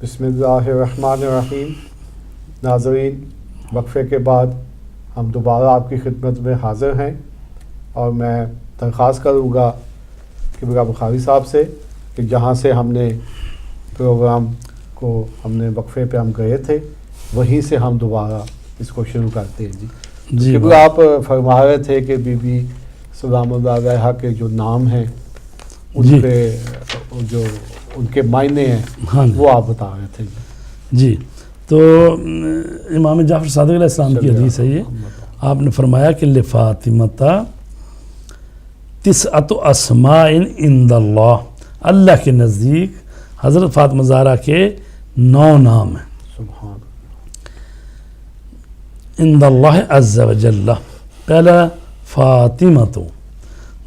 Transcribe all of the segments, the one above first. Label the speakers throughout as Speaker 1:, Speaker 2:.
Speaker 1: بسم اللہ الرحمن الرحیم۔ ناظرین، وقفے کے بعد ہم دوبارہ آپ کی خدمت میں حاضر ہیں، اور میں درخواست کروں گا قبلہ بخاری صاحب سے کہ جہاں سے ہم نے پروگرام کو وقفے پہ ہم گئے تھے وہیں سے ہم دوبارہ اس کو شروع کرتے ہیں۔ جی قبلہ آپ فرما رہے تھے کہ بی بی سلام اللہ علیہا کے جو نام ہیں ان پہ جو ان کے معنی ہیں وہ آپ بتا رہے تھے۔
Speaker 2: جی تو امام جعفر صادق علیہ السلام کی حدیث ہے یہ، آپ نے فرمایا کہ لفاطمہ تسعۃ اسماء عند اللہ، اللہ کے نزدیک حضرت فاطمہ زہرا کے 9 نام ہیں
Speaker 1: سبحان
Speaker 2: عند اللہ عز وجل۔ پہلا فاطمۃ،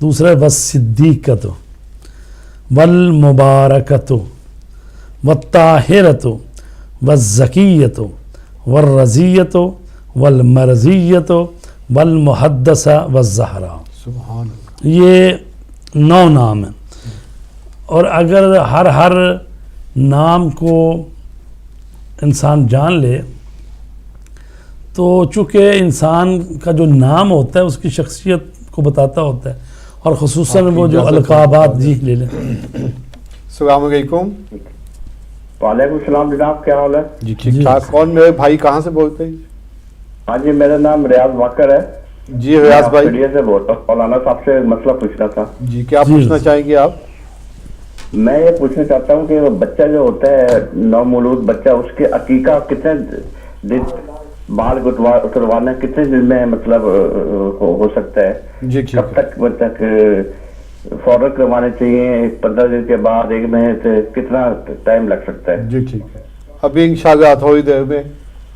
Speaker 2: دوسرا والصدیقۃ والمبارکۃ والطاہرۃ والزکیۃ والرضیۃ والمرضیۃ والمحدثہ والزہرا۔
Speaker 1: سبحان اللہ،
Speaker 2: یہ 9 نام ہیں، اور اگر ہر نام کو انسان جان لے تو چونکہ انسان کا جو نام ہوتا ہے اس کی شخصیت کو بتاتا ہوتا ہے، اور خصوصاً وہ جو القابات جی لے لیں۔
Speaker 1: السلام علیکم۔
Speaker 3: وعلیکم السلام جناب، کیا حال ہے؟
Speaker 1: جی ٹھیک ٹھاک۔ کون میرے بھائی کہاں سے بولتے ہیں؟
Speaker 3: ہاں جی، میرا نام ریاض واکر ہے۔
Speaker 1: جی ریاض بھائی،
Speaker 3: آسٹریلیا سے بولتا ہوں۔ مولانا صاحب سے مسئلہ پوچھنا تھا۔
Speaker 1: جی کیا پوچھنا چاہیں گے آپ؟
Speaker 3: میں یہ پوچھنا چاہتا ہوں کہ بچہ جو ہوتا ہے نومولود بچہ، اس کے عقیقہ کتنے دن بال اتروانا کتنے دن میں مطلب ہو سکتا ہے؟
Speaker 1: جی ٹھیک
Speaker 3: کب تک فوراً کروانے چاہیے؟ 15 دن کے بعد، 1 مہینے سے کتنا ٹائم لگ سکتا ہے؟
Speaker 1: جی ٹھیک ہے، ابھی انشاءاللہ تھوڑی دیر میں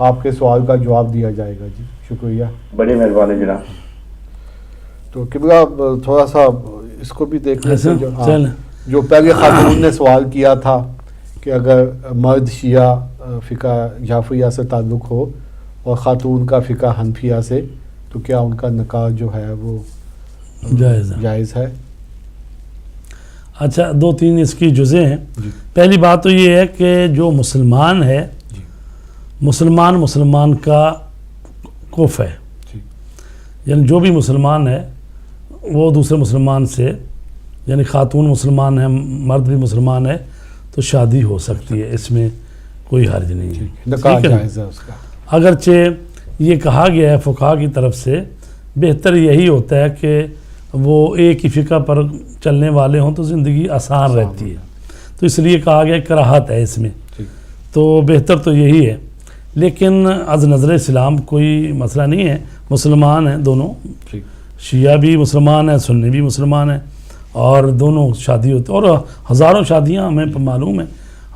Speaker 1: آپ کے سوال کا جواب دیا جائے گا۔ جی شکریہ،
Speaker 3: بڑی مہربانی جناب۔
Speaker 1: تو قبلہ تھوڑا سا اس کو بھی دیکھ لیتے ہیں۔
Speaker 2: چل
Speaker 1: جو پہلے خاتون نے سوال کیا تھا کہ اگر مرد شیعہ فقہ جعفریہ سے تعلق ہو اور خاتون کا فقہ حنفیہ سے، تو کیا ان کا نکاح جو ہے وہ جائز ہے؟
Speaker 2: اچھا، 2-3 اس کی جزیں ہیں۔
Speaker 1: جی
Speaker 2: پہلی بات تو یہ ہے کہ جو مسلمان ہے،
Speaker 1: جی
Speaker 2: مسلمان کا کف ہے،
Speaker 1: جی
Speaker 2: یعنی جو بھی مسلمان ہے وہ دوسرے مسلمان سے، یعنی خاتون مسلمان ہے، مرد بھی مسلمان ہے، تو شادی ہو سکتی ہے، اس میں کوئی حرج نہیں ہے،
Speaker 1: نکاح
Speaker 2: ٹھیک ہے نا؟
Speaker 1: جائز ہے اس کا۔
Speaker 2: اگرچہ یہ کہا گیا ہے فقہا کی طرف سے، بہتر یہی ہوتا ہے کہ وہ ایک ہی فقہ پر چلنے والے ہوں تو زندگی آسان رہتی ہے، تو اس لیے کہا گیا کراہت ہے اس میں، تو بہتر تو یہی ہے۔ لیکن از نظر اسلام کوئی مسئلہ نہیں ہے، مسلمان ہیں دونوں، شیعہ بھی مسلمان ہیں، سنی بھی مسلمان ہیں، اور دونوں شادی ہوتی ہے، اور ہزاروں شادیاں ہمیں معلوم ہیں،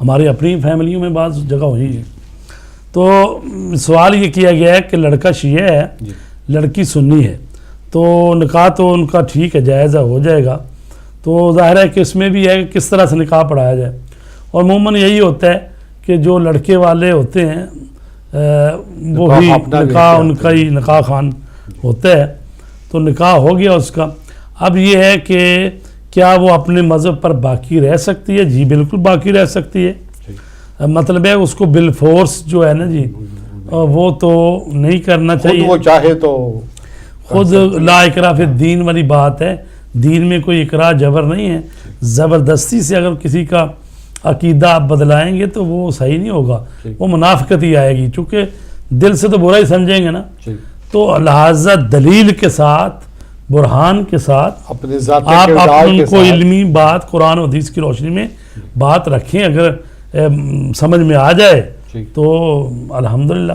Speaker 2: ہماری اپنی فیملیوں میں بعض جگہ ہوئی ہے۔ تو سوال یہ کیا گیا ہے کہ لڑکا شیعہ ہے، لڑکی سنی ہے، تو نکاح تو ان کا ٹھیک ہے، جائز ہے، ہو جائے گا۔ تو ظاہر ہے کہ اس میں بھی ہے کہ کس طرح سے نکاح پڑھایا جائے، اور عموماً یہی ہوتا ہے کہ جو لڑکے والے ہوتے ہیں وہی نکاح ان کا ہی نکاح خوان ہوتا ہے، تو نکاح ہو گیا اس کا۔ اب یہ ہے کہ کیا وہ اپنے مذہب پر باقی رہ سکتی ہے؟ جی بالکل باقی رہ سکتی ہے، مطلب ہے اس کو بالفورس جو ہے نا جی وہ تو نہیں کرنا چاہیے،
Speaker 1: وہ چاہے تو
Speaker 2: خود لا اکراہ فی الدین والی بات ہے، دین میں کوئی اکراہ جبر نہیں ہے، زبردستی سے اگر کسی کا عقیدہ آپ بدلائیں گے تو وہ صحیح نہیں ہوگا، وہ منافقت ہی آئے گی، چونکہ دل سے تو برا ہی سمجھیں گے نا، تو لہذا دلیل کے ساتھ، برہان کے ساتھ
Speaker 1: اپنے ذاتی
Speaker 2: آپ
Speaker 1: کردار
Speaker 2: ان
Speaker 1: کے
Speaker 2: کو
Speaker 1: ساتھ
Speaker 2: علمی بات قرآن و حدیث کی روشنی میں بات رکھیں، اگر سمجھ میں آ جائے تو الحمدللہ،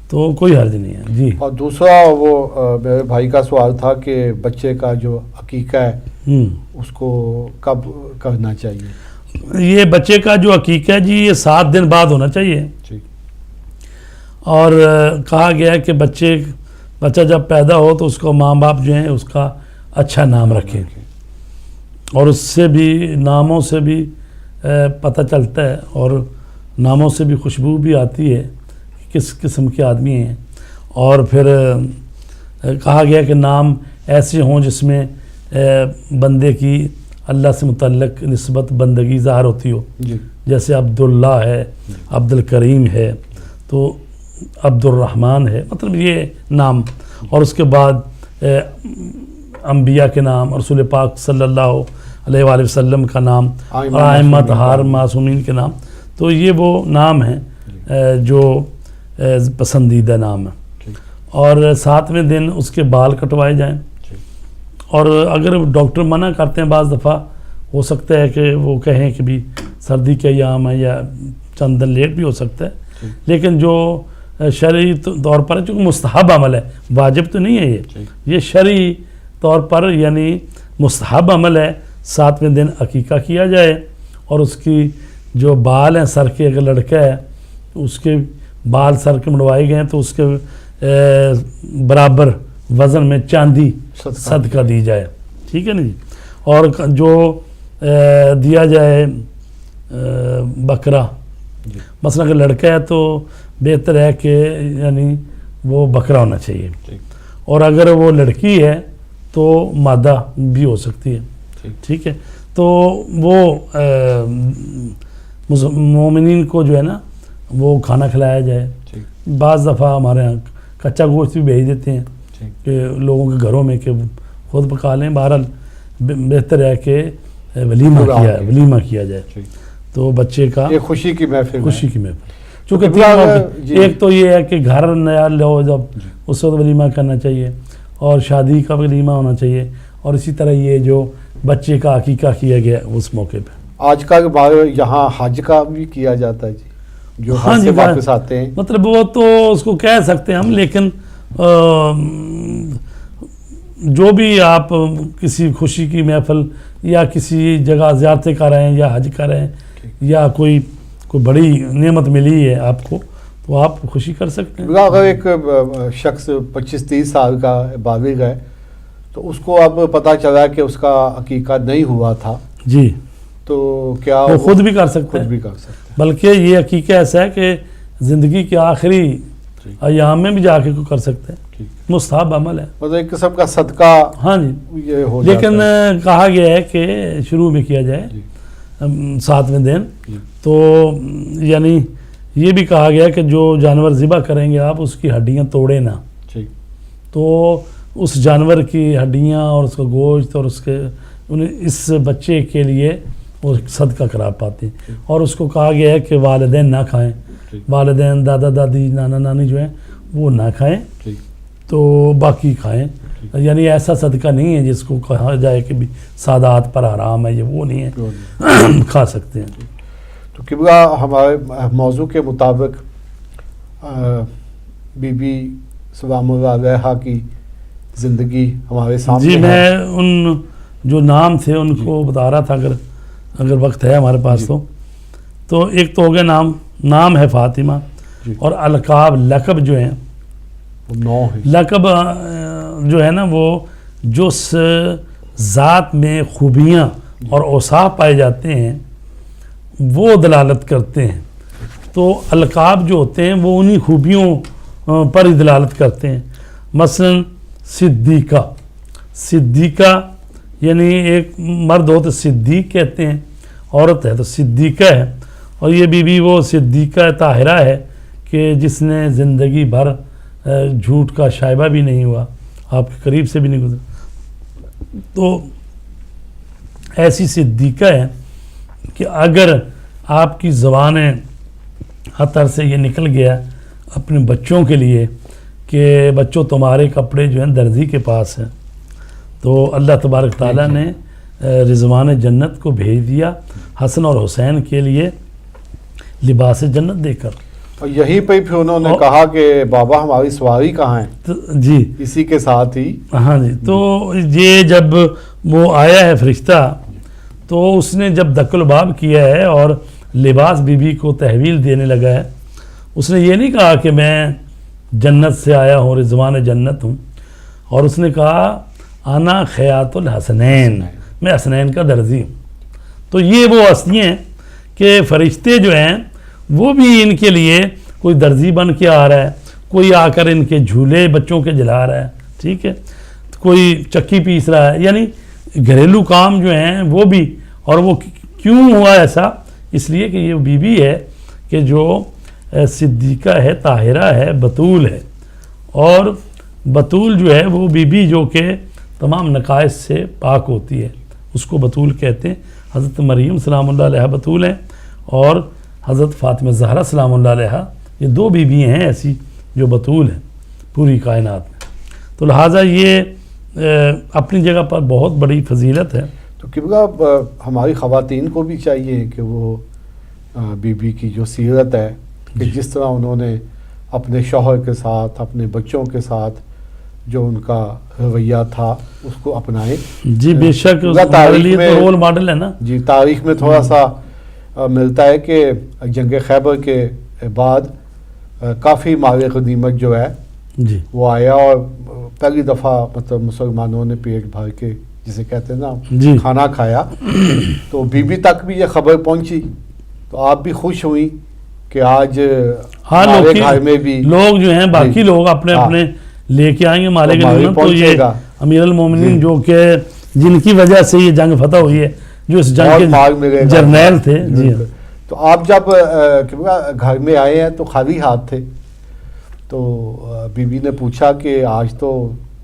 Speaker 2: تو کوئی حرج نہیں ہے۔ جی
Speaker 1: اور دوسرا وہ میرے بھائی کا سوال تھا کہ بچے کا جو عقیقہ ہے اس کو کب کرنا چاہیے؟
Speaker 2: یہ بچے کا جو عقیقہ ہے جی یہ 7 دن بعد ہونا چاہیے، اور کہا گیا ہے کہ بچہ جب پیدا ہو تو اس کو ماں باپ جو ہیں اس کا اچھا نام رکھیں، اور اس سے بھی ناموں سے بھی پتہ چلتا ہے، اور ناموں سے بھی خوشبو بھی آتی ہے کس قسم کے آدمی ہیں، اور پھر کہا گیا کہ نام ایسے ہوں جس میں بندے کی اللہ سے متعلق نسبت بندگی ظاہر ہوتی ہو، جیسے عبداللہ ہے، عبد الکریم ہے، تو عبد الرحمن ہے، مطلب یہ نام، اور اس کے بعد انبیاء کے نام، رسول پاک صلی اللہ علیہ وآلہ وسلم کا نام، ائمہ طہار معصومین کے نام. تو یہ وہ نام ہیں جو پسندیدہ نام ہیں. اور 7ویں دن اس کے بال کٹوائے جائیں. اور اگر ڈاکٹر منع کرتے ہیں بعض دفعہ ہو سکتا ہے کہ وہ کہیں کہ بھی سردی کے ایام ہے یا چند دن لیٹ بھی ہو سکتا ہے، لیکن جو شرعی طور پر چونکہ مستحب عمل ہے، واجب تو نہیں ہے، یہ شرعی طور پر یعنی مستحب عمل ہے. 7ویں دن عقیقہ کیا جائے اور اس کی جو بال ہیں سر کے، اگر لڑکا ہے اس کے بال سر کے مڑوائے گئے ہیں تو اس کے برابر وزن میں چاندی صدقہ دی جائے. ٹھیک ہے نا جی. اور جو دیا جائے بکرا، مثلا اگر لڑکا ہے تو بہتر ہے کہ یعنی وہ بکرا ہونا چاہیے، اور اگر وہ لڑکی ہے تو مادہ بھی ہو سکتی ہے. ٹھیک ہے. تو وہ مومنین کو جو ہے نا وہ کھانا کھلایا جائے. بعض دفعہ ہمارے یہاں کچا گوشت بھی بھیج دیتے ہیں کہ لوگوں کے گھروں میں کہ خود پکا لیں. بہرحال بہتر ہے کہ ولیمہ کیا جائے تو بچے کا
Speaker 1: خوشی کی محفل.
Speaker 2: چونکہ ایک تو یہ ہے کہ گھر نیا لو جب اس وقت ولیمہ کرنا چاہیے، اور شادی کا ولیمہ ہونا چاہیے، اور اسی طرح یہ جو بچے کا عقیقہ کیا گیا اس موقع پہ.
Speaker 1: آج کا یہاں حج کا بھی کیا جاتا ہے جی، جو حج سے واپس آتے ہیں.
Speaker 2: مطلب وہ تو اس کو کہہ سکتے ہیں ہم، لیکن جو بھی آپ کسی خوشی کی محفل یا کسی جگہ زیارتیں کر رہے ہیں یا حج کر رہے ہیں یا کوئی بڑی نعمت ملی ہے آپ کو تو آپ خوشی کر سکتے ہیں.
Speaker 1: اگر ایک شخص 25-30 سال کا بالغ ہے تو اس کو اب پتہ چلا کہ اس کا عقیقہ نہیں ہوا تھا
Speaker 2: جی،
Speaker 1: تو کیا
Speaker 2: وہ خود بھی کر سکتے ہیں. بلکہ یہ عقیقہ ایسا ہے کہ زندگی کے آخری ایام میں بھی جا کے کر سکتے ہیں. مستحب عمل ہے،
Speaker 1: مطلب ایک قسم کا صدقہ.
Speaker 2: ہاں جی. لیکن کہا گیا ہے کہ شروع میں کیا جائے 7ویں دن. تو یعنی یہ بھی کہا گیا کہ جو جانور ذبح کریں گے آپ اس کی ہڈیاں توڑے نہ. تو اس جانور کی ہڈیاں اور اس کا گوشت اور اس بچے کے لیے وہ صدقہ قرار پاتے ہیں. اور اس کو کہا گیا ہے کہ والدین نہ کھائیں، والدین دادا دادی نانا نانی جو ہیں وہ نہ کھائیں تو باقی کھائیں. یعنی ایسا صدقہ نہیں ہے جس کو کہا جائے کہ بھی سادات پر حرام ہے، یہ وہ نہیں ہے، کھا سکتے ہیں.
Speaker 1: تو قبلہ ہمارے موضوع کے مطابق بی بی سلام اللہ علیہا کی زندگی ہمارے سامنے.
Speaker 2: جی میں ان جو نام تھے ان کو بتا رہا تھا، اگر وقت ہے ہمارے پاس تو ایک تو ہو گیا نام ہے فاطمہ، اور القاب لقب جو ہیں لقب جو ہے نا وہ جو ذات میں خوبیاں اور اوصاف پائے جاتے ہیں وہ دلالت کرتے ہیں. تو القاب جو ہوتے ہیں وہ انہی خوبیوں پر ہی دلالت کرتے ہیں. مثلا صدیقہ یعنی ایک مرد ہو تو صدیق کہتے ہیں، عورت ہے تو صدیقہ ہے. اور یہ بی وہ صدیقہ طاہرہ ہے کہ جس نے زندگی بھر جھوٹ کا شائبہ بھی نہیں ہوا، آپ کے قریب سے بھی نہیں گزرا. تو ایسی صدیقہ ہے کہ اگر آپ کی زبان حتر سے یہ نکل گیا اپنے بچوں کے لیے کہ بچوں تمہارے کپڑے جو ہیں درزی کے پاس ہیں، تو اللہ تبارک تعالیٰ نے رضوان جنت کو بھیج دیا حسن اور حسین کے لیے لباس جنت دے کر.
Speaker 1: اور یہیں پہ پھر انہوں نے کہا کہ بابا ہماری سواری کہاں ہے.
Speaker 2: جی
Speaker 1: اسی کے ساتھ ہی
Speaker 2: ہاں جی. تو یہ جب وہ آیا ہے فرشتہ تو اس نے جب دق الباب کیا ہے اور لباس بی بی کو تحویل دینے لگا ہے، اس نے یہ نہیں کہا کہ میں جنت سے آیا ہوں، رضوان جنت ہوں، اور اس نے کہا انا خیاط الحسنین، میں حسنین کا درزی ہوں. تو یہ وہ ہستیاں ہیں کہ فرشتے جو ہیں وہ بھی ان کے لیے کوئی درزی بن کے آ رہا ہے، کوئی آ کر ان کے جھولے بچوں کے جلا رہا ہے، ٹھیک ہے، کوئی چکی پیس رہا ہے. یعنی گھریلو کام جو ہیں وہ بھی. اور وہ کیوں ہوا ایسا؟ اس لیے کہ یہ بی بی ہے کہ جو صدیقہ ہے، طاہرہ ہے، بطول ہے، اور بطول جو ہے وہ بی بی جو کہ تمام نقائص سے پاک ہوتی ہے، اس کو بطول کہتے ہیں۔ حضرت مریم سلام اللہ علیہ بطول ہیں، اور حضرت فاطمہ زہرا سلام اللہ علیہ، یہ دو بیوی ہیں ایسی جو بطول ہیں پوری کائنات میں۔ تو لہٰذا یہ اپنی جگہ پر بہت بڑی فضیلت ہے۔
Speaker 1: تو قبلہ ہماری خواتین کو بھی چاہیے کہ وہ بی بی کی جو سیرت ہے کہ جس طرح انہوں نے اپنے شوہر کے ساتھ، اپنے بچوں کے ساتھ جو ان کا رویہ تھا اس کو اپنائیں۔
Speaker 2: جی بے شک، ہمارے لیے تو رول ماڈل ہے نا۔
Speaker 1: جی تاریخ میں تھوڑا سا ملتا ہے کہ جنگ خیبر کے بعد کافی مال غنیمت جو ہے
Speaker 2: جی
Speaker 1: وہ آیا، اور پہلی دفعہ مطلب مسلمانوں نے پیٹ بھر کے جسے کہتے ہیں نا
Speaker 2: جی
Speaker 1: کھانا کھایا، تو بی بی تک بھی یہ خبر پہنچی، تو آپ بھی خوش ہوئی کہ آج ہمارے گھر میں بھی
Speaker 2: لوگ جو ہیں باقی لوگ اپنے اپنے لے کے آئیں گے مالے کے غنیمت۔ تو یہ امیر المومنین جو کہ جن کی وجہ سے یہ جنگ فتح ہوئی ہے، جو اس جنگ کے جرنیل تھے، جی
Speaker 1: تو آپ جب گھر میں آئے ہیں تو خالی ہاتھ تھے، تو بی بی نے پوچھا کہ آج تو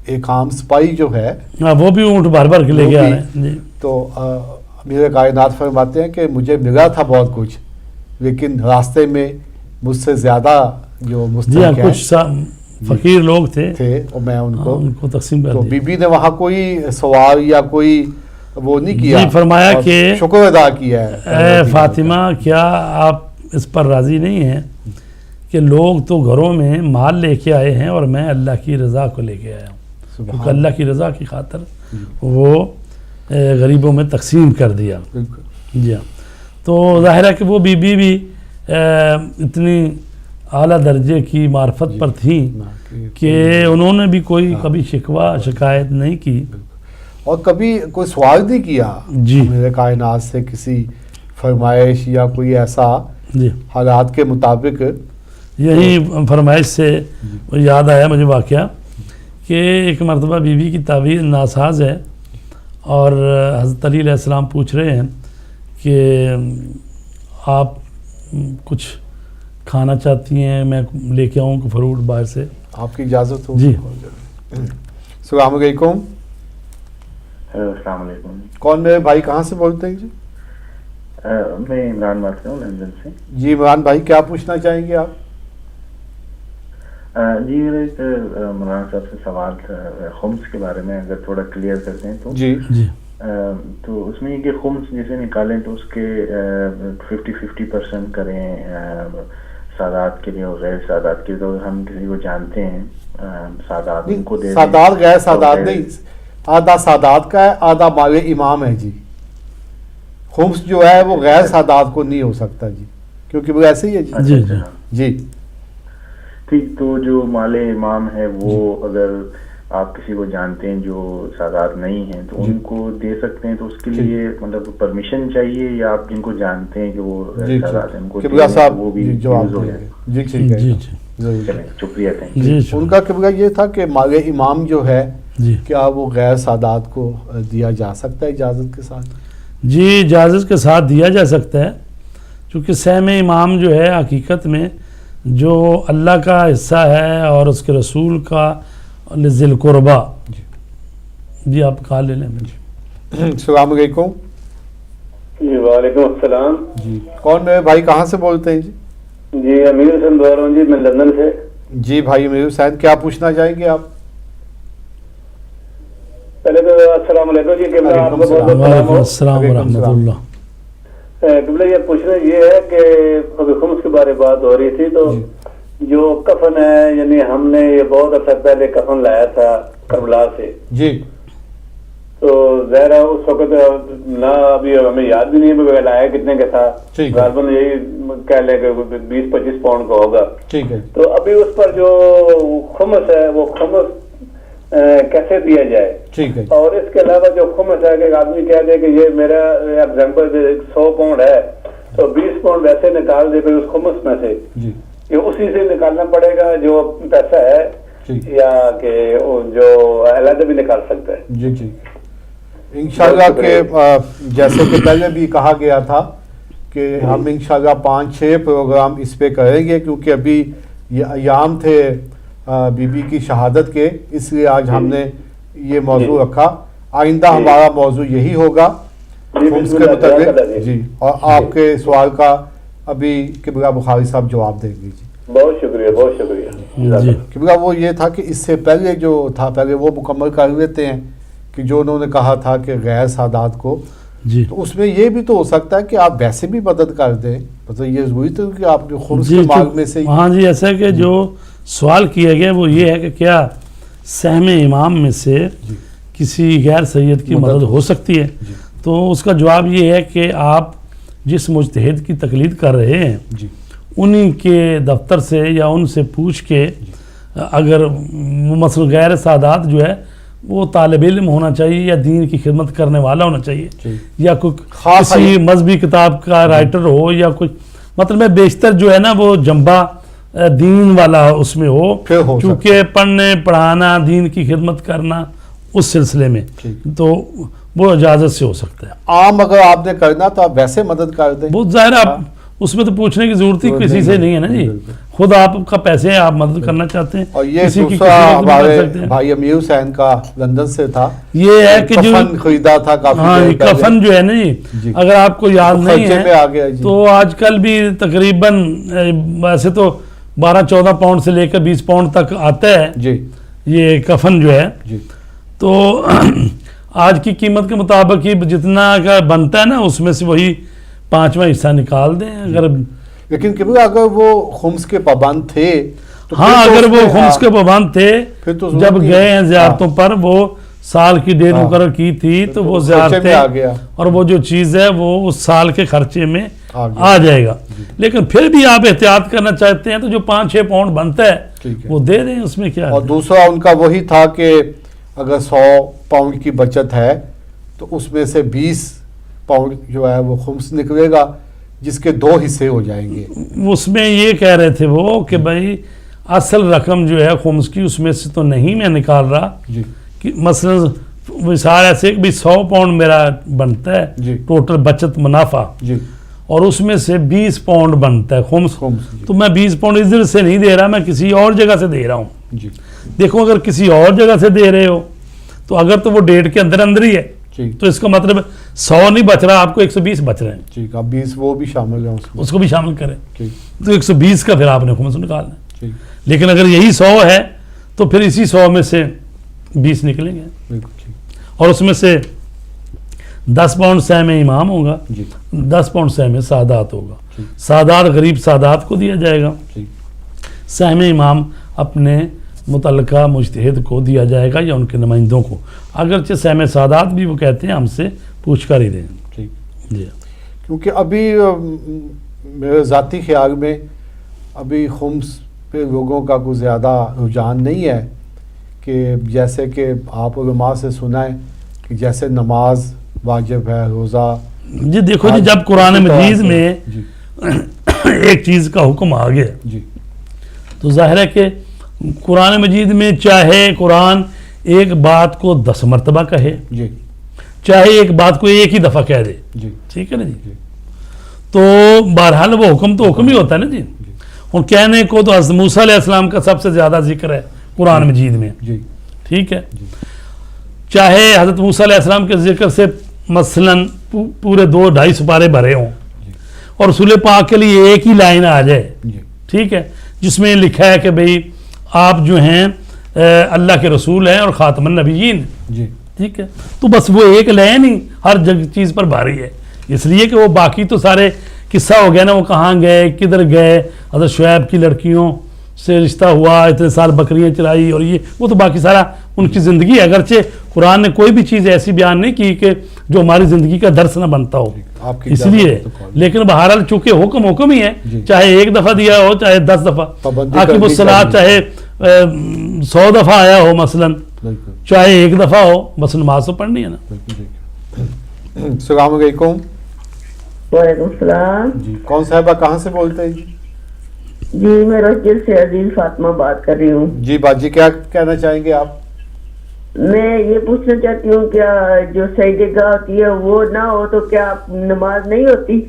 Speaker 1: ایک عام سپاہی جو ہے
Speaker 2: وہ بھی اونٹ بھر بھر کے لے کے آ رہے ہیں۔ جی
Speaker 1: تو امیر کائنات فرماتے ہیں کہ مجھے ملا تھا بہت کچھ، لیکن راستے میں مجھ سے زیادہ جو مستحق ہیں
Speaker 2: کچھ فقیر لوگ تھے
Speaker 1: اور میں ان کو
Speaker 2: تقسیم کر
Speaker 1: تو
Speaker 2: دیا۔
Speaker 1: بی بی نے وہاں کوئی سوال یا کوئی وہ نہیں کیا،
Speaker 2: جی فرمایا کہ
Speaker 1: شکر ادا کیا ہے،
Speaker 2: اے فاطمہ کیا آپ اس پر راضی نہیں ہیں کہ لوگ تو گھروں میں مال لے کے آئے ہیں اور میں اللہ کی رضا کو لے کے آیا ہوں، کیونکہ اللہ کی رضا کی خاطر وہ غریبوں میں تقسیم کر دیا۔ جی ہاں، تو ظاہر ہے کہ وہ بی بی بھی اتنی اعلیٰ درجے کی معرفت پر تھیں کہ انہوں نے بھی کوئی کبھی شکوہ شکایت نہیں کی،
Speaker 1: اور کبھی کوئی سوال نہیں کیا
Speaker 2: جی
Speaker 1: میرے کائنات سے کسی فرمائش یا کوئی ایسا
Speaker 2: جی۔
Speaker 1: حالات کے مطابق۔
Speaker 2: یہی فرمائش سے یاد آیا مجھے واقعہ کہ ایک مرتبہ بی بی کی تعبیر ناساز ہے، اور حضرت علی علیہ السلام پوچھ رہے ہیں کہ آپ کچھ کھانا چاہتی ہیں، میں لے کے آؤں فروٹ باہر سے؟
Speaker 1: آپ کی اجازت ہو؟
Speaker 2: جی۔
Speaker 1: السلام علیکم۔
Speaker 3: السلام علیکم۔
Speaker 1: کون میرے بھائی، کہاں سے بولتے ہیں جی؟
Speaker 3: میں عمران بات کر رہا ہوں لندن سے۔
Speaker 1: جی عمران بھائی، کیا پوچھنا چاہیں گے آپ؟
Speaker 3: جی میرا ایک مولانا صاحب سے سوال تھا خمس کے بارے میں، اگر تھوڑا کلیئر کر دیں تو۔
Speaker 2: جی جی۔
Speaker 3: تو اس میں یہ کہ خمس جیسے نکالیں تو اس کے 50% کریں سادات کے لیے اور غیر سادات کے لیے، تو ہم کسی کو جانتے ہیں سادات ان کو دے دیں۔
Speaker 1: سادات غیر سادات نہیں، آدھا سادات کا ہے، آدھا مال امام ہے جی۔ خمس جو ہے وہ غیر سادات کو نہیں ہو سکتا جی، کیونکہ وہ ایسے ہی ہے جی۔
Speaker 2: جی جی
Speaker 3: جی ٹھیک، تو جو مال امام ہے وہ اگر آپ کسی کو جانتے ہیں جو سادات نہیں ہیں تو ان کو دے سکتے ہیں، تو اس کے لیے مطلب پرمیشن چاہیے، یا آپ جن کو جانتے ہیں کہ وہ سادات ہیں ان کو
Speaker 1: قبلہ صاحب
Speaker 3: وہ بھی
Speaker 1: جواب
Speaker 3: یوز ہو
Speaker 1: دیں
Speaker 3: جائے؟
Speaker 1: گے جی ٹھیک ہے
Speaker 2: جی
Speaker 1: ضرور۔
Speaker 3: چلیں شکریہ، تھینک یو۔
Speaker 2: جی
Speaker 1: ان کا قبلہ یہ تھا کہ مال امام جو ہے
Speaker 2: جی
Speaker 1: کیا وہ غیر سادات کو دیا جا سکتا ہے اجازت کے ساتھ؟
Speaker 2: جی اجازت کے ساتھ دیا جا سکتا ہے، چونکہ سہم امام جو ہے حقیقت میں جو اللہ کا حصہ ہے اور اس کے رسول کا ذی القربہ۔ جی آپ کال لے لیں۔
Speaker 1: السلام علیکم۔
Speaker 4: جی وعلیکم السلام۔
Speaker 1: جی کون میرے بھائی، کہاں سے بولتے ہیں جی؟
Speaker 4: جی امیر حسین بول رہا ہوں جی، میں لندن سے۔
Speaker 1: جی بھائی امیر حسین، کیا پوچھنا چاہیں گے آپ؟
Speaker 4: پہلے تو السلام علیکم جی، قبلہ آپ کو بہت بہت سلام
Speaker 2: وعلیکم
Speaker 4: ہو۔
Speaker 2: السلام ورحمۃ اللہ۔
Speaker 4: قبلہ یہ پوچھنا یہ ہے کہ ابھی خمس کے بارے بات ہو رہی تھی، تو جو کفن ہے، یعنی ہم نے یہ بہت عرصہ پہلے کفن لایا تھا کربلا سے،
Speaker 1: جی
Speaker 4: تو ظاہر ہے اس وقت نہ ابھی ہمیں یاد بھی نہیں ہے لایا کتنے کا تھا،
Speaker 1: ٹھیک ہے۔
Speaker 4: غالباً یہی کہہ لیں کہ 20-25 پاؤنڈ کا ہوگا۔
Speaker 1: ٹھیک ہے۔
Speaker 4: تو ابھی اس پر جو خمس ہے وہ خمس کیسے دیا جائے؟
Speaker 1: ٹھیک ہے۔
Speaker 4: اور اس کے علاوہ جو خمس ہے کہ ایک آدمی کہہ دے کہ یہ میرا ایگزامپل 100 پاؤنڈ ہے تو 20 پاؤنڈ ویسے نکال دے پھر اس خمس میں سے،
Speaker 1: جی
Speaker 4: یہ اسی سے نکالنا پڑے گا جو پیسہ ہے، یا کہ جو علیحدہ بھی نکال سکتا ہے؟
Speaker 1: جی جی انشاءاللہ کہ جیسے کہ پہلے بھی کہا گیا تھا کہ ہم انشاءاللہ 5-6 پروگرام اس پہ کریں گے، کیونکہ ابھی یہ ایام تھے بی بی کی شہادت کے، اس لیے آج ہم نے یہ موضوع رکھا. آئندہ ہمارا موضوع یہی ہوگا خمس کے متعلق. جی، اور آپ کے سوال کا ابھی قبلہ بخاری صاحب جواب دیں گے. جی
Speaker 4: بہت شکریہ، بہت شکریہ.
Speaker 2: جی
Speaker 1: قبلہ وہ یہ تھا کہ اس سے پہلے جو تھا پہلے وہ مکمل کر لیتے ہیں کہ جو انہوں نے کہا تھا کہ غیر سادات کو،
Speaker 2: جی
Speaker 1: تو اس میں یہ بھی تو ہو سکتا ہے کہ آپ ویسے بھی مدد کر دیں، مطلب یہ ضروری تو کہ آپ جو خمس
Speaker 2: جی
Speaker 1: کے مال میں سے
Speaker 2: ہاں جی، ایسا ہے کہ جو سوال کیا گیا وہ یہ ہے کہ کیا سہم امام میں سے کسی غیر سید کی مدد ہو سکتی ہے؟ تو اس کا جواب یہ ہے کہ آپ جس مجتہد کی تقلید کر رہے ہیں
Speaker 1: جی
Speaker 2: انہی کے دفتر سے یا ان سے پوچھ کے، اگر مثلا غیر سادات جو ہے وہ طالب علم ہونا چاہیے یا دین کی خدمت کرنے والا ہونا چاہیے،
Speaker 1: جی
Speaker 2: یا کوئی
Speaker 1: خاص
Speaker 2: کسی مذہبی کتاب کا رائٹر ہو، یا کوئی مطلب میں بیشتر جو ہے نا وہ جنبہ دین والا اس میں ہو،
Speaker 1: پھر ہو
Speaker 2: چونکہ پڑھنے پڑھانا دین کی خدمت کرنا اس سلسلے میں تو وہ اجازت سے ہو سکتا ہے.
Speaker 1: عام اگر آپ نے کرنا تو آپ ویسے مدد کر دیں.
Speaker 2: بہت ظاہر ہے، آپ اس میں تو پوچھنے کی ضرورت ہی کسی سے نہیں ہے نا جی، خود آپ کا پیسے ہیں، آپ مدد کرنا چاہتے ہیں.
Speaker 1: اور یہ
Speaker 2: کسی کی
Speaker 1: دوسرا
Speaker 2: خدمت بھی کر
Speaker 1: ہمارے
Speaker 2: سکتے ہیں.
Speaker 1: بھائی امیر حسین کا لندن سے تھا،
Speaker 2: یہ ہے کہ جو
Speaker 1: کفن خریدا تھا کافی
Speaker 2: ہاں
Speaker 1: دیر
Speaker 2: یہ
Speaker 1: پہلے.
Speaker 2: کفن جو ہے نا جی،
Speaker 1: جی.
Speaker 2: اگر آپ کو یاد نہیں
Speaker 1: خرچے میں آ
Speaker 2: ہے
Speaker 1: گیا جی.
Speaker 2: تو آج کل بھی تقریباً ویسے تو 12-14 پاؤنڈ سے لے کر 20 پاؤنڈ تک آتا ہے
Speaker 1: جی
Speaker 2: یہ کفن جو ہے.
Speaker 1: جی
Speaker 2: تو آج کی قیمت کے مطابق ہی جتنا کا بنتا ہے نا اس میں سے وہی 5واں حصہ نکال دیں. اگر
Speaker 1: لیکن کہ اگر وہ خمس کے پابند تھے تو
Speaker 2: ہاں
Speaker 1: پھر تو
Speaker 2: اگر
Speaker 1: اس
Speaker 2: وہ
Speaker 1: میں
Speaker 2: خمس کے پابند تھے
Speaker 1: پھر تو ضرورت
Speaker 2: جب
Speaker 1: نہیں
Speaker 2: گئے
Speaker 1: ہے.
Speaker 2: ہیں زیارتوں پر، وہ سال کی ڈیٹ
Speaker 1: ہاں.
Speaker 2: مقرر کی تھی تو وہ
Speaker 1: خرچے میں
Speaker 2: زیارتیں
Speaker 1: آ گیا.
Speaker 2: اور وہ جو چیز ہے وہ اس سال کے خرچے میں
Speaker 1: آ گیا.
Speaker 2: آ جائے گا. لیکن پھر بھی آپ احتیاط کرنا چاہتے ہیں تو جو 5-6 پاؤنڈ بنتا ہے
Speaker 1: ٹھیک ہے.
Speaker 2: وہ دے دیں، اس میں کیا
Speaker 1: اور
Speaker 2: ہے.
Speaker 1: دوسرا ان کا وہی تھا کہ اگر 100 پاؤنڈ کی بچت ہے تو اس میں سے 20 پاؤنڈ جو ہے وہ خمس نکلے گا، جس کے 2 حصے ہو جائیں گے.
Speaker 2: اس میں یہ کہہ رہے تھے وہ کہ بھائی اصل رقم جو ہے خمس کی اس میں سے تو نہیں میں نکال رہا،
Speaker 1: جی
Speaker 2: کہ مثلا مثال ایسے کہ 100 پاؤنڈ میرا بنتا ہے
Speaker 1: جی.
Speaker 2: ٹوٹل بچت منافع،
Speaker 1: جی
Speaker 2: اور اس میں سے 20 پاؤنڈ بنتا ہے خمس،
Speaker 1: خمس. جی
Speaker 2: تو میں 20 پاؤنڈ ادھر سے نہیں دے رہا، میں کسی اور جگہ سے دے رہا ہوں.
Speaker 1: جی
Speaker 2: دیکھو اگر کسی اور جگہ سے دے رہے ہو تو اگر تو وہ ڈیٹ کے اندر اندر ہی ہے
Speaker 1: ٹھیک.
Speaker 2: تو اس کا مطلب 100 نہیں بچ رہا، آپ کو 120 بچ رہے ہیں،
Speaker 1: ٹھیک. اب 20 وہ بھی شامل ہیں اس میں.
Speaker 2: اس کو بھی شامل کریں
Speaker 1: ٹھیک
Speaker 2: تو 120 کا پھر آپ نے خمس نکالنا ہے.
Speaker 1: ٹھیک
Speaker 2: لیکن اگر یہی 100 ہے تو پھر اسی 100 میں سے 20 نکلیں گے،
Speaker 1: بالکل ٹھیک.
Speaker 2: اور اس میں سے 10 پاؤنڈ سہم امام ہوگا،
Speaker 1: جی
Speaker 2: 10 پاؤنڈ سہم سادات ہوگا.
Speaker 1: ٹھیک.
Speaker 2: سادات غریب سادات کو دیا جائے گا،
Speaker 1: ٹھیک.
Speaker 2: سہم امام اپنے متعلقہ مجتہد کو دیا جائے گا یا ان کے نمائندوں کو، اگرچہ سہم سادات بھی وہ کہتے ہیں ہم سے پوچھ کر ہی دیں.
Speaker 1: ٹھیک.
Speaker 2: جی
Speaker 1: کیونکہ ابھی میرے ذاتی خیال میں ابھی خمس پہ لوگوں کا کوئی زیادہ رجحان نہیں ہے، کہ جیسے کہ آپ علماء سے سنا ہے کہ جیسے نماز واجب ہے، روزہ.
Speaker 2: جی دیکھو جی، جب قرآن
Speaker 1: اسی طرح
Speaker 2: مجید
Speaker 1: سے-
Speaker 2: میں
Speaker 1: جی
Speaker 2: ایک چیز کا حکم آ گیا
Speaker 1: جی
Speaker 2: تو ظاہر ہے کہ قرآن مجید میں چاہے قرآن ایک بات کو 10 مرتبہ کہے،
Speaker 1: جی
Speaker 2: چاہے ایک بات کو ایک ہی دفعہ کہہ دے،
Speaker 1: جی
Speaker 2: ٹھیک ہے نا جی،
Speaker 1: جی.
Speaker 2: تو بہرحال وہ حکم تو حکم ہی ہوتا ہے نا جی. اور کہنے کو تو حضرت موسیٰ علیہ السلام کا سب سے زیادہ ذکر ہے قرآن مجید میں،
Speaker 1: جی
Speaker 2: ٹھیک ہے. چاہے حضرت موسیٰ علیہ السلام کے ذکر سے مثلاً پورے 2-2.5 سپارے بھرے ہوں اور رسول پاک کے لیے ایک ہی لائن آ جائے،
Speaker 1: جی
Speaker 2: ٹھیک ہے، جس میں لکھا ہے کہ بھئی آپ جو ہیں اللہ کے رسول ہیں اور خاتم النبیین،
Speaker 1: جی
Speaker 2: ٹھیک ہے، تو بس وہ ایک لائن ہی ہر چیز پر بھاری ہے، اس لیے کہ وہ باقی تو سارے قصہ ہو گیا نا، وہ کہاں گئے، کدھر گئے، حضرت شعیب کی لڑکیوں سے رشتہ ہوا، اتنے سال بکریاں چرائی، اور یہ وہ تو باقی سارا ان کی زندگی ہے. اگرچہ قرآن نے کوئی بھی چیز ایسی بیان نہیں کی کہ جو ہماری زندگی کا درس نہ بنتا ہو،
Speaker 1: آپ کی
Speaker 2: اس لیے.
Speaker 1: اجازت تو کال.
Speaker 2: لیکن بہرحال چونکہ حکم ہی ہے،
Speaker 1: جی.
Speaker 2: چاہے ایک دفعہ دیا ہو چاہے 10 دفعہ،
Speaker 1: پابندی
Speaker 2: عاقب
Speaker 1: کرنی
Speaker 2: الصلاۃ چاہے
Speaker 1: چاہیے.
Speaker 2: 100 دفعہ آیا ہو مثلا،
Speaker 1: بالکل
Speaker 2: چاہے ایک دفعہ ہو، بس نماز تو پڑھنی ہے نا.
Speaker 1: بالکل ٹھیک. السلام علیکم.
Speaker 5: وعلیکم السلام.
Speaker 1: جی کون صاحبہ کہاں سے بولتے ہیں؟ جی
Speaker 5: جی میں روجل سے عزیز فاطمہ بات کر رہی ہوں.
Speaker 1: جی باجی کیا کہنا چاہیں گے آپ؟
Speaker 5: میں یہ پوچھنا چاہتی ہوں کیا جو سجدے گاہ ہوتی ہے وہ نہ ہو تو کیا نماز نہیں ہوتی؟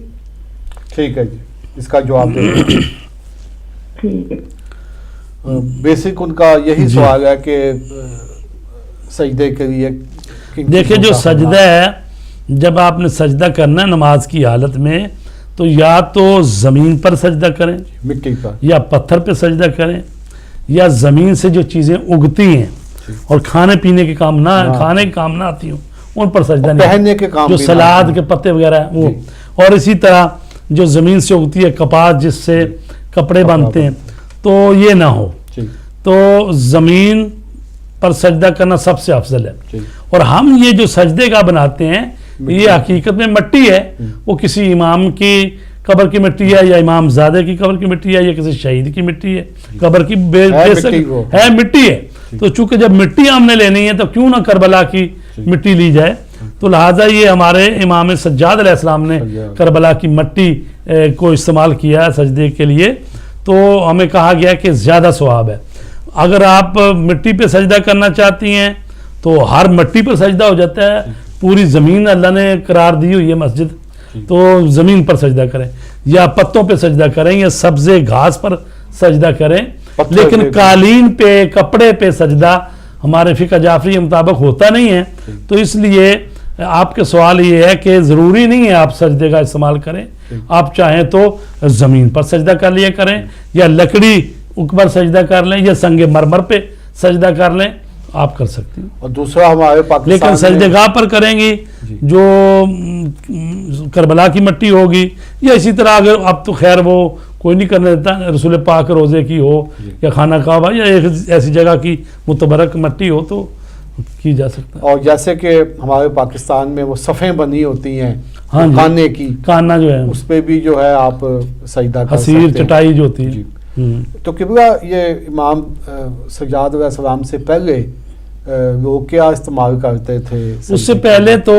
Speaker 1: ٹھیک ہے جی، اس کا جواب دیں گے۔
Speaker 5: ٹھیک ہے۔
Speaker 1: بیسک ان کا یہی سوال ہے کہ سجدے کے لیے
Speaker 2: دیکھیں جو سجدہ ہے، جب آپ نے سجدہ کرنا ہے نماز کی حالت میں تو یا تو زمین پر سجدہ کریں،
Speaker 1: مٹی پر،
Speaker 2: یا پتھر پہ سجدہ کریں، یا زمین سے جو چیزیں اگتی ہیں اور کھانے پینے کے کام نہ کھانے کے کام نہ آتی ہوں ان پر سجدہ نہیں،
Speaker 1: پہننے کے کام
Speaker 2: جو
Speaker 1: بھی نہ
Speaker 2: سلاد
Speaker 1: آتی
Speaker 2: کے پتے وغیرہ ہیں وہ، اور اسی طرح جو زمین سے اگتی ہے کپاس جس سے کپڑے بنتے ہیں تو یہ نہ ہو۔
Speaker 1: جی
Speaker 2: تو زمین پر سجدہ کرنا سب سے افضل ہے۔
Speaker 1: جی
Speaker 2: اور ہم یہ جو سجدے کا بناتے ہیں یہ حقیقت میں مٹی ہے، وہ کسی امام کی قبر کی مٹی ہے یا امام زادے کی قبر کی مٹی ہے یا کسی شہید کی مٹی ہے قبر کی ہے مٹی ہے۔ تو چونکہ جب مٹی ہم نے لینی ہے تو کیوں نہ کربلا کی مٹی لی جائے، تو لہٰذا یہ ہمارے امام سجاد علیہ السلام نے کربلا کی مٹی کو استعمال کیا ہے سجدے کے لیے، تو ہمیں کہا گیا کہ زیادہ ثواب ہے۔ اگر آپ مٹی پہ سجدہ کرنا چاہتی ہیں تو ہر مٹی پر سجدہ ہو جاتا ہے، پوری زمین اللہ نے قرار دی ہوئی ہے مسجد، تو زمین پر سجدہ کریں یا پتوں پہ سجدہ کریں یا سبزے گھاس پر سجدہ کریں، لیکن قالین پہ کپڑے پہ سجدہ ہمارے فقہ جعفری کے مطابق ہوتا نہیں ہے۔ تو اس لیے آپ کے سوال یہ ہے کہ ضروری نہیں ہے آپ سجدے کا استعمال کریں، آپ چاہیں تو زمین پر سجدہ کر لیا کریں یا لکڑی اوپر سجدہ کر لیں یا سنگ مرمر پہ سجدہ کر لیں، آپ کر سکتے ہیں۔
Speaker 1: اور دوسرا ہمارے پاکستان
Speaker 2: لیکن سجدہ گاہ پر کریں گی جو کربلا کی مٹی ہوگی، یا اسی طرح اگر اب تو خیر وہ کوئی نہیں کرنے دیتا، رسول پاک روزے کی ہو یا خانہ کعبہ یا ایک ایسی جگہ کی متبرک مٹی ہو تو کی جا سکتا ہے۔
Speaker 1: اور جیسے کہ ہمارے پاکستان میں وہ صفیں بنی ہوتی ہیں کھانے کی،
Speaker 2: کانا جو ہے
Speaker 1: اس پہ بھی جو ہے آپ سجدہ کر
Speaker 2: حسیر
Speaker 1: سکتے ہیں۔
Speaker 2: چٹائی جو ہوتی ہے۔
Speaker 1: جی۔ تو قبلہ یہ امام سجاد علیہ السلام سے پہلے وہ کیا استعمال کرتے تھے؟
Speaker 2: اس سے پہلے تو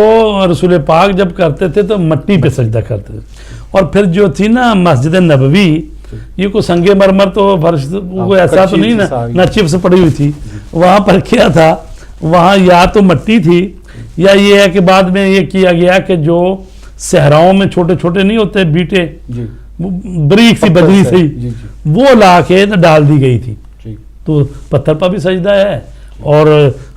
Speaker 2: رسول پاک جب کرتے تھے تو مٹی پہ سجدہ کرتے تھے، اور پھر جو تھی نا مسجد نبوی، یہ کوئی سنگ مرمر تو فرش وہ ایسا تو نہیں نہ چپس پڑی ہوئی تھی، وہاں پر کیا تھا، وہاں یا تو مٹی تھی یا یہ ہے کہ بعد میں یہ کیا گیا کہ جو صحراؤں میں چھوٹے چھوٹے نہیں ہوتے بیٹے، بریک سی بدری سی، وہ لا کے ڈال دی گئی تھی، تو پتھر پر بھی سجدہ ہے اور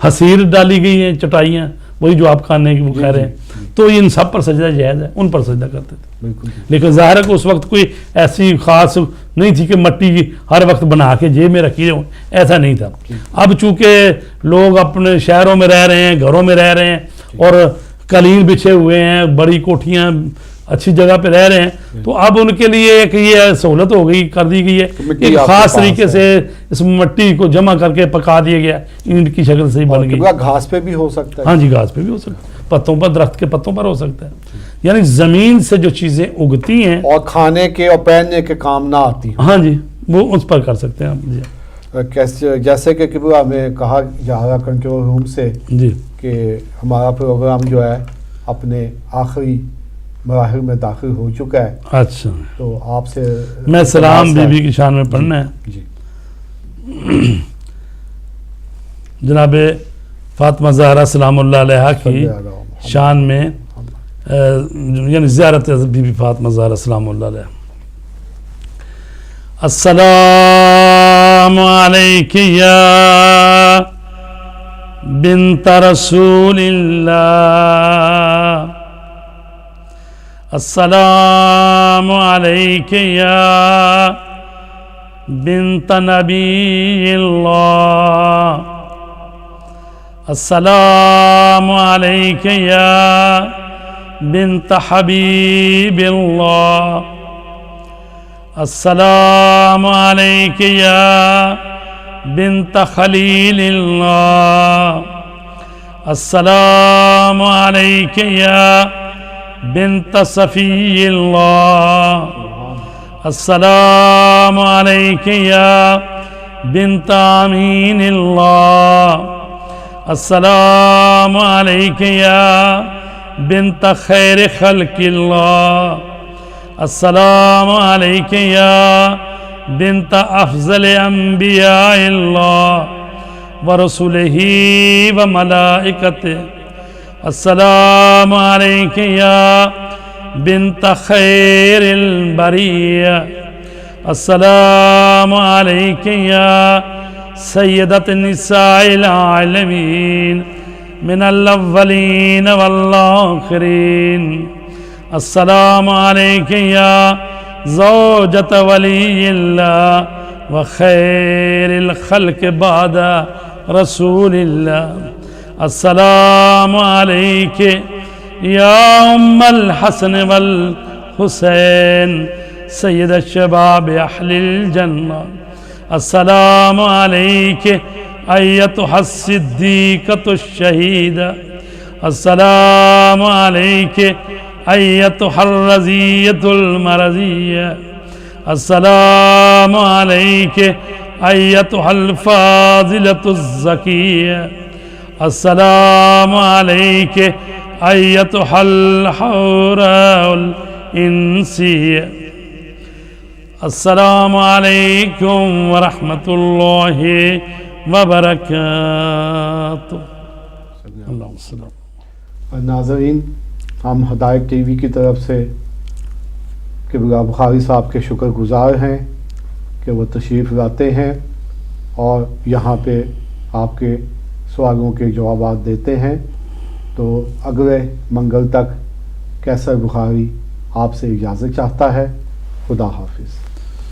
Speaker 2: حسیر ڈالی گئی ہیں چٹائیاں، وہی جو آپ کھانے کی وہ کہہ رہے ہیں، تو ان سب پر سجدہ جائز ہے، ان پر سجدہ کرتے تھے۔ لیکن ظاہر ہے کہ اس وقت کوئی ایسی خاص نہیں تھی کہ مٹی ہر وقت بنا کے جیب میں رکھی ہو، ایسا نہیں تھا۔ اب چونکہ لوگ اپنے شہروں میں رہ رہے ہیں، گھروں میں رہ رہے ہیں اور قالین بچھے ہوئے ہیں، بڑی کوٹھیاں اچھی جگہ پہ رہ رہے ہیں، تو اب ان کے لیے ایک یہ سہولت ہو گئی، کر دی گئی ہے، ایک خاص طریقے سے اس مٹی کو جمع کر کے پکا دیا گیا، اینٹ کی شکل سے ہی بن گئی۔
Speaker 1: گھاس پہ بھی ہو سکتا ہے؟
Speaker 2: ہاں جی، گھاس پہ بھی ہو سکتا ہے، پتوں پر، درخت کے پتوں پر ہو سکتا ہے، یعنی زمین سے جو چیزیں اگتی ہیں
Speaker 1: اور کھانے کے اور پہننے کے کام نہ آتی،
Speaker 2: ہاں جی، وہ اس پر کر سکتے ہیں جی۔
Speaker 1: جیسے کہ قبلہ ہمیں کہا جا رہا کنٹرول روم سے
Speaker 2: جی
Speaker 1: کہ ہمارا پروگرام جو ہے اپنے آخری مراحل میں داخل ہو چکا ہے،
Speaker 2: اچھا،
Speaker 1: تو آپ سے
Speaker 2: میں سلام بی بی کی شان میں پڑھنا ہے۔
Speaker 1: جی
Speaker 2: جناب فاطمہ زہرا سلام اللہ علیہ کی شان میں یعنی زیارت بی بی فاطمہ زہرا سلام اللہ علیہ۔ السلام علیک یا بنت رسول اللہ، السلام علیک یا بنت نبی اللہ، السلام علیک یا بنت حبیب اللہ، السلام علیک یا بنت خلیل اللہ، السلام علیک یا بنت صفی اللہ، السلام علیک یا بنت امین اللہ، السلام علیک یا بنت خیر خلق اللہ، السلام علیک یا بنت افضل انبیاء اللہ ورسلہ وملائکتہ، السلام علیک یا بنت خیر البریہ السلام علیک یا سیدت نساء العالمین من الاولین والآخرین السلام علیک یا زوجۃ ولی اللہ وخیر الخلق بعد رسول اللہ السلام علیک یا ام الحسن والحسین سید الشباب اہل الجنہ السلام علیک ایتھا الصدیقۃ الشہیدہ السلام علیک ایتھا الرضیۃ المرضیہ السلام علیک ایتھا الفاضلۃ الزکیہ السلام علیک ایتھا الحوراء الانسیہ السلام علیکم ورحمۃ اللہ وبرکاتہ. اللہم صلی اللہ.
Speaker 1: ناظرین، ہم ہدایت ٹی وی کی طرف سے قبلہ بخاری صاحب کے شکر گزار ہیں کہ وہ تشریف لاتے ہیں اور یہاں پہ آپ کے سوالوں کے جوابات دیتے ہیں. تو اگلے منگل تک کیسر بخاری آپ سے اجازت چاہتا ہے. خدا حافظ.